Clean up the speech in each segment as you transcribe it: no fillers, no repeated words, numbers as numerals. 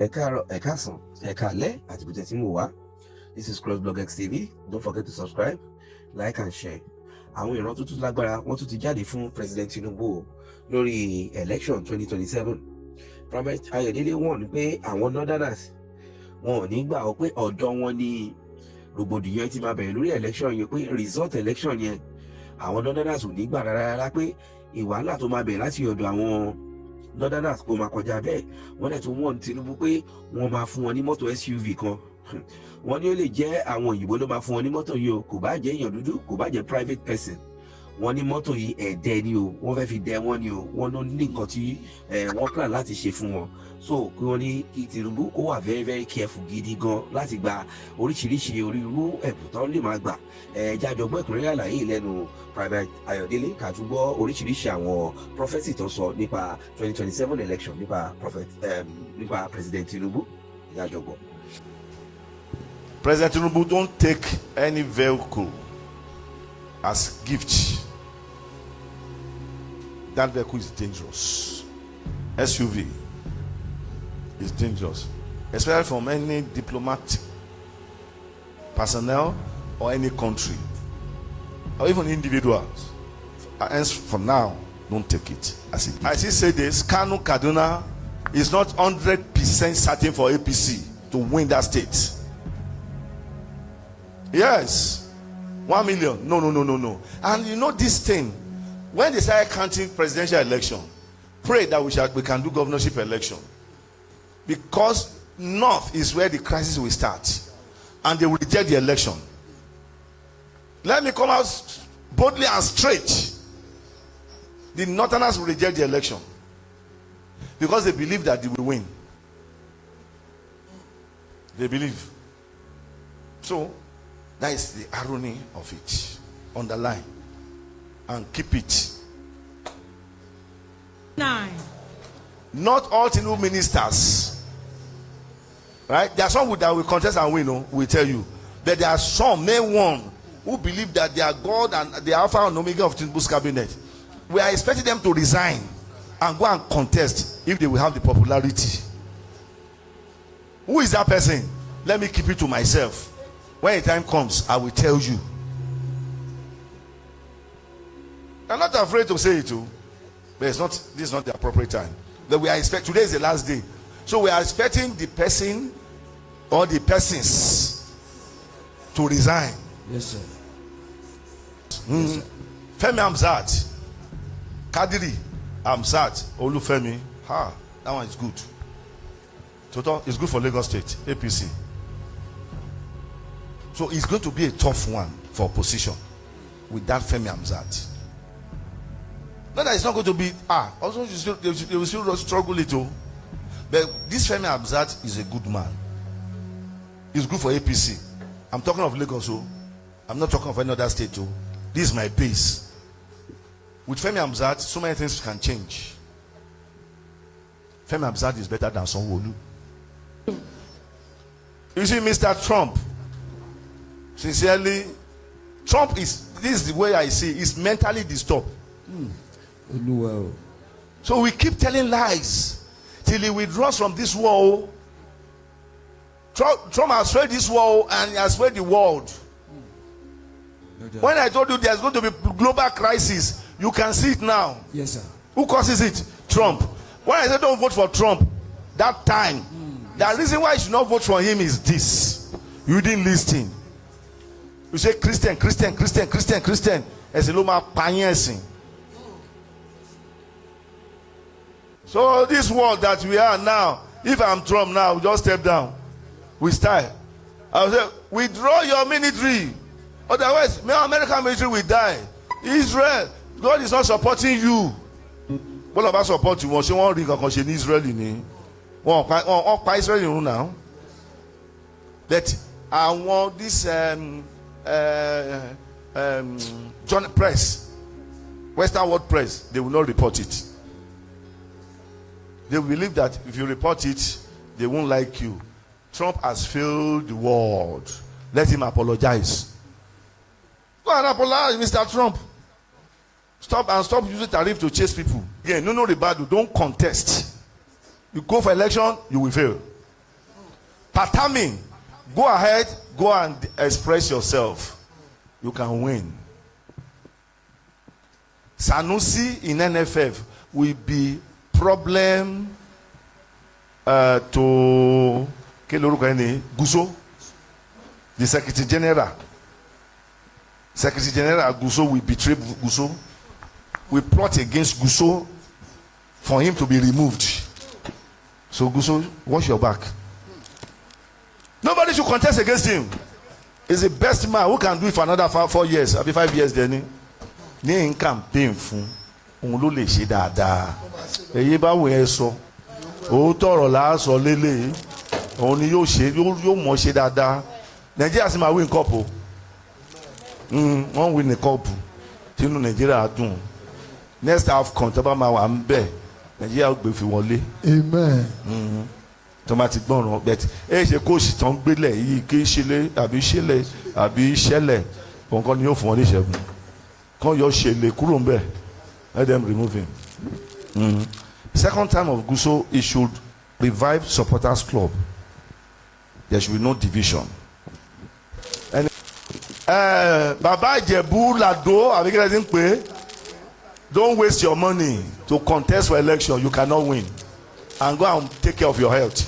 Ẹ káàsán, ẹ káalẹ́ àti bó tẹ́ tí mo wá. This is CrossBlogXTV. Don't forget to subscribe, like and share. Àwọn ìran tó tún lágbára wọ́n tún ti jáde fún President Tinubu lórí election 2027. Prophet Ayọ̀délé wọ̀n pé àwọn Northerners wọn ò ní gbà ó pé ọ̀dọ̀ wọn ni rògbòdìyàn ti máa bẹ̀rẹ̀ lórí election yẹn, pé result election yẹn àwọn Northerners ò ní gbà rárá, pé ìwàhálà tó máa bẹ̀rẹ̀ láti ọ̀dọ̀ àwọn Northerners kò máa kọjá bẹ́ẹ̀. Wọ́n dẹ̀ tún wọ́n Tinubu pé wọ́n máa fún wọn ní mọ́tò SUV kan. Wọ́n ní ó lè jẹ́ àwọn òyìnbó ló máa fún wọn ní mọ́tò yìí o, kò bá jẹ́ èèyàn dúdú, kò bá jẹ́ private person. Wọ́n ní mọ́tò yìí ẹ̀dẹ́ ni o, wọ́n fẹ́ fi dẹ wọ́n ni o, wọ́n ló ní nǹkan tí wọ́n plan láti ṣe fún wọn. So kí wọ́n ní kí Tinubu kó wà very very careful gidi gan láti gba oríṣiríṣi onírúurú ẹ̀bùn tó lè máa gbà. Jájọ gbọ́ ìkúnrẹ́rẹ́ àlàyé lẹ́nu Private Ayọ̀délé ká tún gbọ́ oríṣiríṣi àwọn prophecy tó sọ nípa 2027 election nípa President Tinubu. Jájọ gbọ́. President Tinubu, don't take any vehicle as gift. That vehicle is dangerous. SUV is dangerous, especially from any diplomatic personnel or any country, or even individuals. Hence, for now, don't take it as a gift. I still say this: Kanu Kaduna is not 100% certain for APC to win that state. Yes, 1 million. No. And you know this thing, when they start counting presidential election, pray that we can do governorship election, because north is where the crisis will start, and they will reject the election. Let me come out boldly and straight: the northerners will reject the election because they believe that they will win. They believe. So that is the irony of it. Underline and keep it. 9. Not all Tinubu ministers, right? There are some that will contest and win, no? We tell you. But there are some, main one, who believe that they are God and the Alpha and Omega of Tinubu's cabinet. We are expecting them to resign and go and contest if they will have the popularity. Who is that person? Let me keep it to myself. When the time comes, I will tell you. I'm not afraid to say it too, but this is not the appropriate time. That we are expecting. Today is the last day, so we are expecting the person or the persons to resign. Yes, sir. Yes, sir. Femi Hamzat, Kadiri Hamzat, Olufemi. That one is good. Total, it's good for Lagos State, APC. So it's going to be a tough one for opposition with that Femi Hamzat. Not that it's not going to be also they will still struggle it too. But this Femi Hamzat is a good man. He's good for APC. I'm talking of Lagos, so I'm not talking of any other state too. This is my base. With Femi Hamzat, so many things can change. Femi Hamzat is better than Sanwo-Olu. You see, Mr. Trump, sincerely, Trump is, this is the way I see, is mentally disturbed. So we keep telling lies till he withdraws from this war. Trump has failed this war and he has failed the world. When I told you there's going to be global crisis, you can see it now. Yes, sir. Who causes it? Trump. When I said don't vote for Trump, that time, the reason why you should not vote for him is this: you didn't listen. You say Christian. As a Loma Panyesi. So this world that we are now, if I'm Trump now, we just step down. We style. I will say, withdraw your military. Otherwise, American military will die. Israel, God is not supporting you. What about support you? She won't ring because she's Israeli. Israel now. But I want this John Press, Western World Press, they will not report it. They believe that if you report it, they won't like you. Trump has failed the world. Let him apologize. Go and apologize, Mr. Trump. Stop using tariff to chase people. Again, no rebuttal. Don't contest. You go for election, you will fail. Patami, go ahead, go and express yourself. You can win. Sanusi in NFF will be problem to Guso, the Secretary General. Secretary General Guso will betray Guso. We plot against Guso for him to be removed. So Guso, watch your back. Nobody should contest against him. He's the best man who can do it for another 4 years. I'll be 5 years then. Ní campaign fún òun ló lè ṣe dáadáa. Èyí bá wò ẹ sọ. Ó tọrọ la sọ lélẹ̀. Òun ni yóò ṣe yóò mọ̀ ṣe dáadáa. Nigeria sì máa win cup o. Wọ́n win the cup. Tínú Nigeria dùn. Next half kan tó bá máa wà ń bẹ̀. Nigeria ó gbé fi wọlé. Amen. Tó máa ti gbọ́ràn bẹ́ẹ̀ tí ẹ ṣe kóòsì tán gbélé yìí kí ṣẹlẹ̀ àbí ṣẹlẹ̀ kọ̀ọ̀kan ni yóò fún wọn ní ìṣẹ́gun. Kan yọ ṣẹlẹ̀ kúrò ń bẹ̀. Let them remove him. Second time of Guso, he should revive supporters club. There should be no division. Baba Ìjẹ̀bú Lado àbíkẹ́lẹ́ ti ń pè. Don't waste your money to contest for election. You cannot win. And go and take care of your health.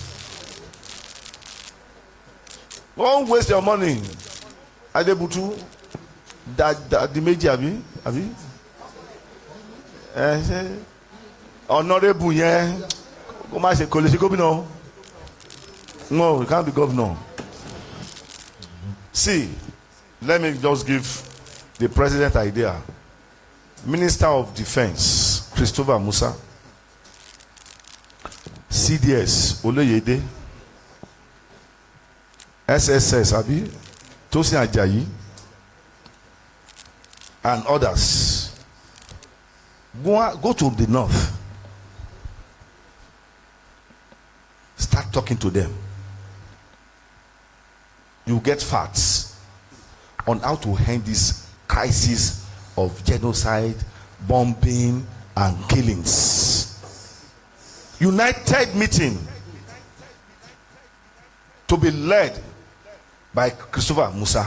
Don't waste your money. Adebutu, the méjì àbí? Honorable yẹn, kó má ṣe kò lè ṣe gómìnà. No, you can't be governor. See, let me just give the president idea. Minister of Defense, Christopher Musa. CDS, Olóyèdé. SSS, Abi, Tosin Ajayi, and others. Go to the north. Start talking to them. You get facts on how to end this crisis of genocide, bombing, and killings. United meeting to be led by Christopher Musa.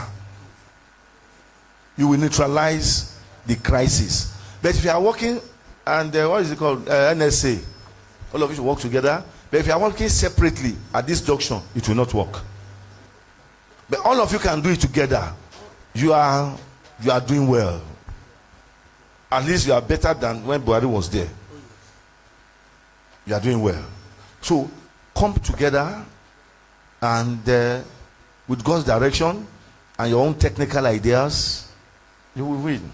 You will neutralize the crisis. But if you are working and what is it called, NSA, all of you should work together. But if you are working separately at this junction, it will not work. But all of you can do it together. You are doing well. At least you are better than when Buhari was there. You are doing well. So come together and with God's direction and your own technical ideas, you will win.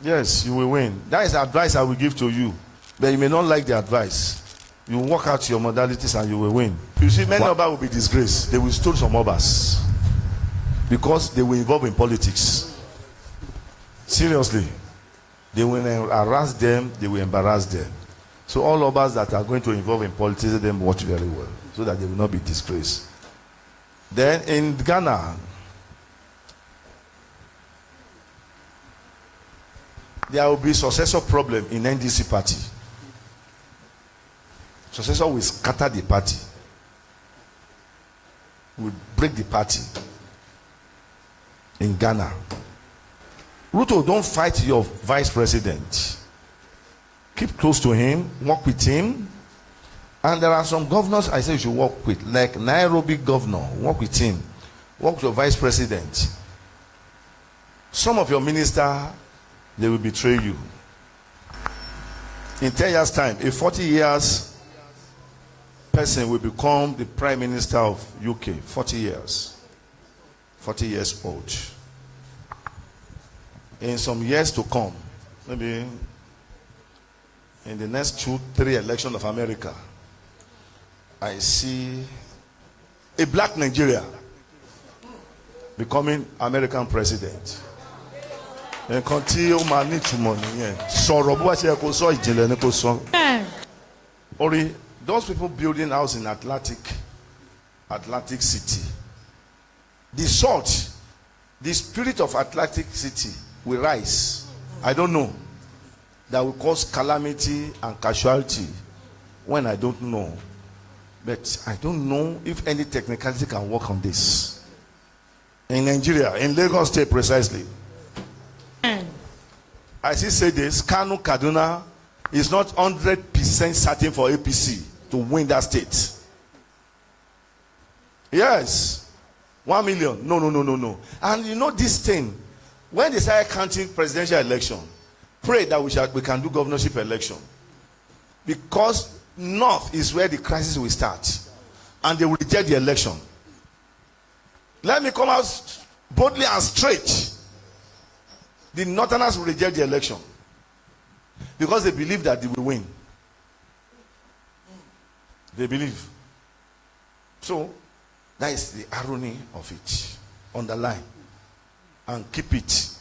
Yes, you will win. That is the advice I will give to you. But you may not like the advice. You work out your modalities and you will win. You see, many of us will be disgraced. They will steal some of us because they will involve in politics. Seriously. They will harass them, they will embarrass them. So all of us that are going to involve in politics, let them watch very well so that they will not be disgraced. Then in Ghana, there will be successor problem in NDC party. Successor will scatter the party, will break the party in Ghana. Ruto, don't fight your vice president. Keep close to him, work with him. And there are some governors I say you should work with, like Nairobi governor, work with him. Work with your vice president. Some of your ministers, they will betray you. In 10 years' time, a 40 years person will become the prime minister of UK. 40 years. 40 years old. In some years to come, maybe in the next 2-3 elections of America, I see a black Nigeria becoming American president. Nǹkan tí ó máa ní ìtumọ̀ nìyẹn. Sọ̀rọ̀ bó bá ṣe kó sọ ìjìnlẹ̀ ní kó sọ. Ori, those people building house in Atlantic City, the salt, the spirit of Atlantic City will rise. I don't know. That will cause calamity and casualty when I don't know. But I don't know if any technicality can work on this. In Nigeria, in Lagos State precisely. I still say this, Kanu Kaduna is not 100% certain for APC to win that state. Yes. 1 million. No. And you know this thing, when they start counting presidential election, pray that we can do governorship election. Because North is where the crisis will start. And they will reject the election. Let me come out boldly and straight. The Northerners will reject the election. Because they believe that they will win. They believe. So, that is the irony of it. Underline. And keep it.